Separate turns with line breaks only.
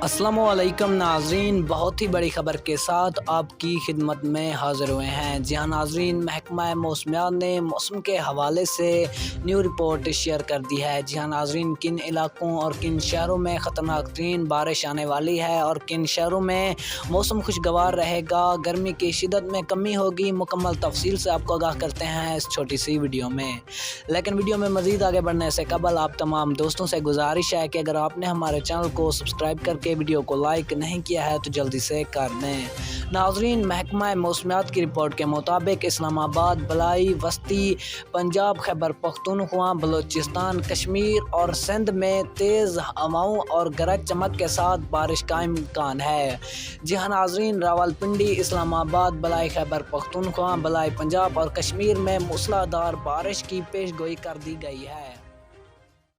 السلام علیکم ناظرین، بہت ہی بڑی خبر کے ساتھ آپ کی خدمت میں حاضر ہوئے ہیں۔ جی ہاں ناظرین، محکمہ موسمیات نے موسم کے حوالے سے نیو رپورٹ شیئر کر دی ہے۔ جی ہاں ناظرین، کن علاقوں اور کن شہروں میں خطرناک ترین بارش آنے والی ہے اور کن شہروں میں موسم خوشگوار رہے گا، گرمی کی شدت میں کمی ہوگی، مکمل تفصیل سے آپ کو آگاہ کرتے ہیں اس چھوٹی سی ویڈیو میں۔ لیکن ویڈیو میں مزید آگے بڑھنے سے قبل آپ تمام دوستوں سے گزارش ہے کہ اگر آپ نے ہمارے چینل کو سبسکرائب کر کے ویڈیو کو لائک نہیں کیا ہے تو جلدی سے کر دیں۔ ناظرین، محکمہ موسمیات کی رپورٹ کے مطابق اسلام آباد، بلائی وسطی پنجاب، خیبر پختونخوا، بلوچستان، کشمیر اور سندھ میں تیز ہواؤں اور گرج چمک کے ساتھ بارش کا امکان ہے۔ جی ہاں ناظرین، راولپنڈی، اسلام آباد، بلائی خیبر پختونخوا، بلائی پنجاب اور کشمیر میں موسلادھار بارش کی پیش گوئی کر دی گئی ہے۔